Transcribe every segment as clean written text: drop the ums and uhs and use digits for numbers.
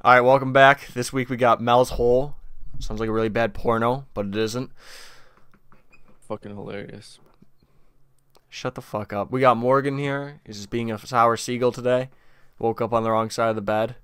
All right, welcome back. This week we got Mel's Hole. Sounds like a really bad porno, but it isn't. Fucking hilarious. Shut the fuck up. We got Morgan here. He's just being a sour seagull today. Woke up on the wrong side of the bed.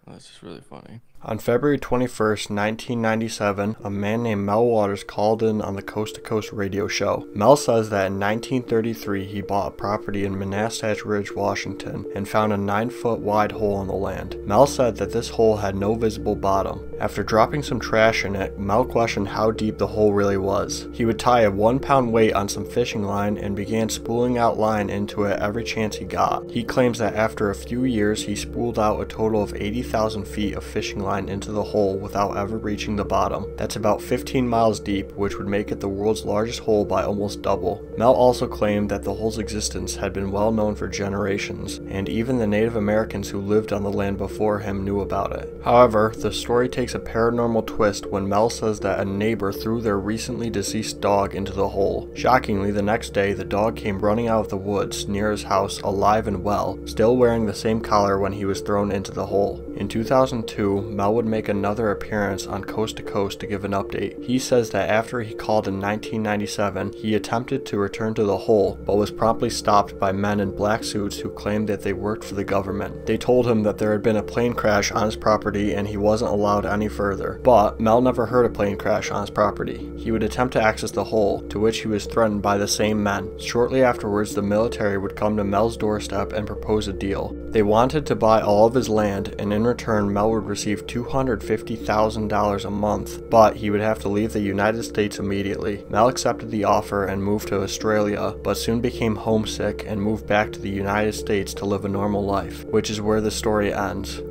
That's just really funny. On February 21st, 1997, a man named Mel Waters called in on the Coast to Coast radio show. Mel says that in 1933 he bought a property in Manastash Ridge, Washington, and found a 9-foot wide hole in the land. Mel said that this hole had no visible bottom. After dropping some trash in it, Mel questioned how deep the hole really was. He would tie a 1-pound weight on some fishing line and began spooling out line into it every chance he got. He claims that after a few years he spooled out a total of 80,000 feet of fishing line into the hole without ever reaching the bottom. That's about 15 miles deep, which would make it the world's largest hole by almost double. Mel also claimed that the hole's existence had been well known for generations, and even the Native Americans who lived on the land before him knew about it. However, the story takes a paranormal twist when Mel says that a neighbor threw their recently deceased dog into the hole. Shockingly, the next day, the dog came running out of the woods near his house alive and well, still wearing the same collar when he was thrown into the hole. In 2002, Mel would make another appearance on Coast to Coast to give an update. He says that after he called in 1997, he attempted to return to the hole, but was promptly stopped by men in black suits who claimed that they worked for the government. They told him that there had been a plane crash on his property and he wasn't allowed any further. But Mel never heard a plane crash on his property. He would attempt to access the hole, to which he was threatened by the same men. Shortly afterwards, the military would come to Mel's doorstep and propose a deal. They wanted to buy all of his land, and in return Mel would receive $250,000 a month, but he would have to leave the United States immediately. Mel accepted the offer and moved to Australia, but soon became homesick and moved back to the United States to live a normal life, which is where the story ends.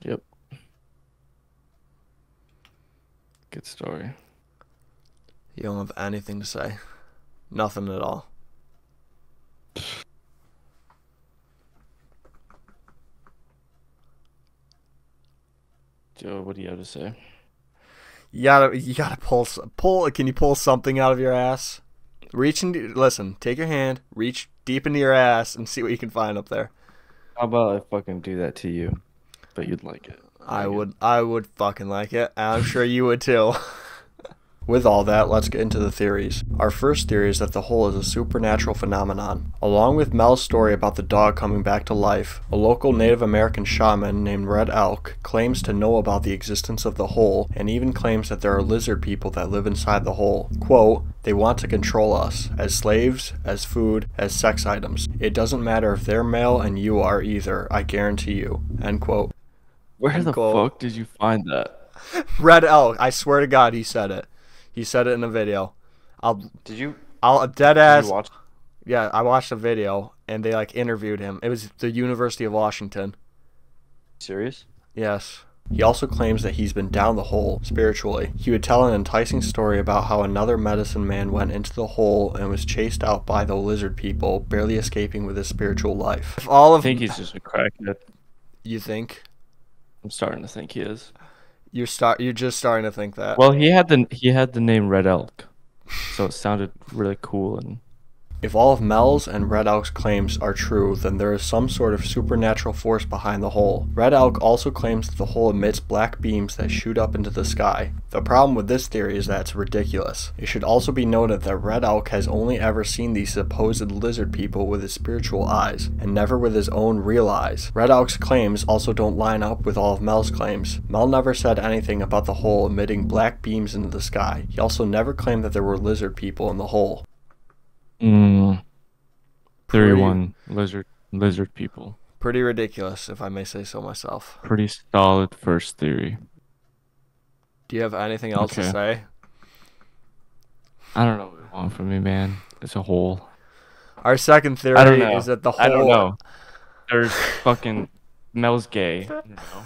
Yep. Good story. You don't have anything to say. Nothing at all. Joe, what do you have to say? You gotta pull. Can you pull something out of your ass? Reach into. Listen. Take your hand. Reach deep into your ass and see what you can find up there. How about I fucking do that to you? But you'd like it. I would fucking like it. I'm sure you would too. With all that, let's get into the theories. Our first theory is that the hole is a supernatural phenomenon. Along with Mel's story about the dog coming back to life, a local Native American shaman named Red Elk claims to know about the existence of the hole and even claims that there are lizard people that live inside the hole. Quote, "They want to control us, as slaves, as food, as sex items. It doesn't matter if they're male and you are either, I guarantee you." End quote. Where the fuck did you find that? Red Elk, I swear to God he said it. He said it in a video. I'll dead ass. Did you watch? Yeah, I watched a video and they like interviewed him. It was the University of Washington. Serious? Yes. He also claims that he's been down the hole spiritually. He would tell an enticing story about how another medicine man went into the hole and was chased out by the lizard people, barely escaping with his spiritual life. I think he's just a crackhead. You think? I'm starting to think he is. You're just starting to think that. Well, he had the name Red Elk, so it sounded really cool. And if all of Mel's and Red Elk's claims are true, then there is some sort of supernatural force behind the hole. Red Elk also claims that the hole emits black beams that shoot up into the sky. The problem with this theory is that it's ridiculous. It should also be noted that Red Elk has only ever seen these supposed lizard people with his spiritual eyes, and never with his own real eyes. Red Elk's claims also don't line up with all of Mel's claims. Mel never said anything about the hole emitting black beams into the sky. He also never claimed that there were lizard people in the hole. 31 lizard people. Pretty ridiculous, if I may say so myself. Pretty solid first theory. Do you have anything else to say? I don't know what you want from me, man. It's a hole. Our second theory is that the hole... I don't know. There's fucking... Mel's gay, you know?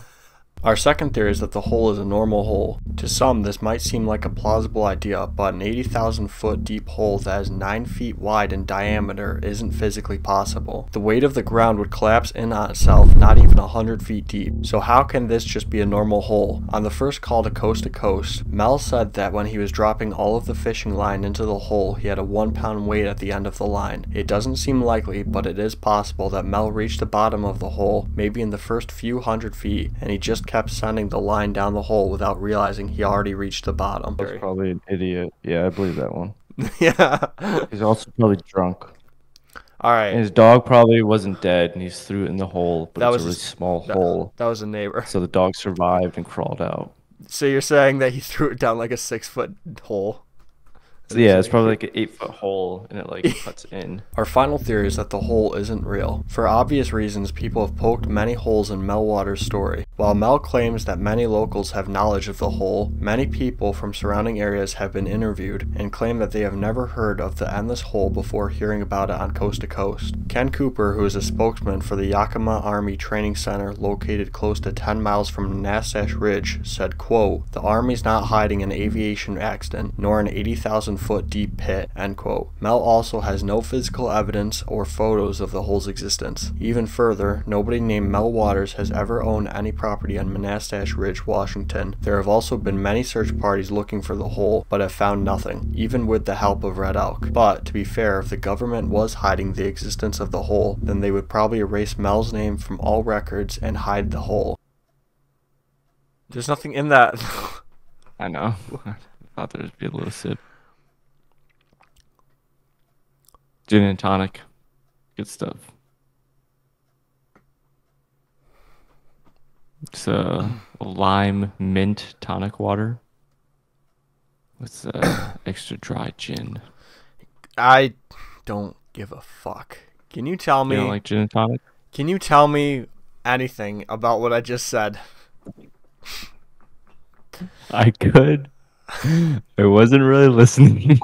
Our second theory is that the hole is a normal hole. To some, this might seem like a plausible idea, but an 80,000 foot deep hole that is 9 feet wide in diameter isn't physically possible. The weight of the ground would collapse in on itself not even 100 feet deep. So how can this just be a normal hole? On the first call to Coast, Mel said that when he was dropping all of the fishing line into the hole, he had a 1-pound weight at the end of the line. It doesn't seem likely, but it is possible that Mel reached the bottom of the hole, maybe in the first few hundred feet, and he just kept sending the line down the hole without realizing he already reached the bottom. That's probably an idiot. Yeah, I believe that one. Yeah. He's also probably drunk. All right. And his dog probably wasn't dead, and he threw it in the hole, but it's a really small hole. That was a neighbor. So the dog survived and crawled out. So you're saying that he threw it down like a 6-foot hole? So yeah, it's probably like an 8-foot hole, and it like cuts in. Our final theory is that the hole isn't real. For obvious reasons, people have poked many holes in Mel Waters' story. While Mel claims that many locals have knowledge of the hole, many people from surrounding areas have been interviewed and claim that they have never heard of the endless hole before hearing about it on Coast to Coast. Ken Cooper, who is a spokesman for the Yakima Army Training Center located close to 10 miles from Manastash Ridge, said, quote, "The Army's not hiding an aviation accident, nor an 80,000-foot deep pit," end quote. Mel also has no physical evidence or photos of the hole's existence. Even further, nobody named Mel Waters has ever owned any property on Manastash Ridge, Washington. There have also been many search parties looking for the hole, but have found nothing, even with the help of Red Elk. But, to be fair, if the government was hiding the existence of the hole, then they would probably erase Mel's name from all records and hide the hole. There's nothing in that. I know. I thought there'd be a little sip. Gin and tonic. Good stuff. It's a lime mint tonic water with extra dry gin. I don't give a fuck. Can you tell me? You don't like gin and tonic? Can you tell me anything about what I just said? I could. I wasn't really listening.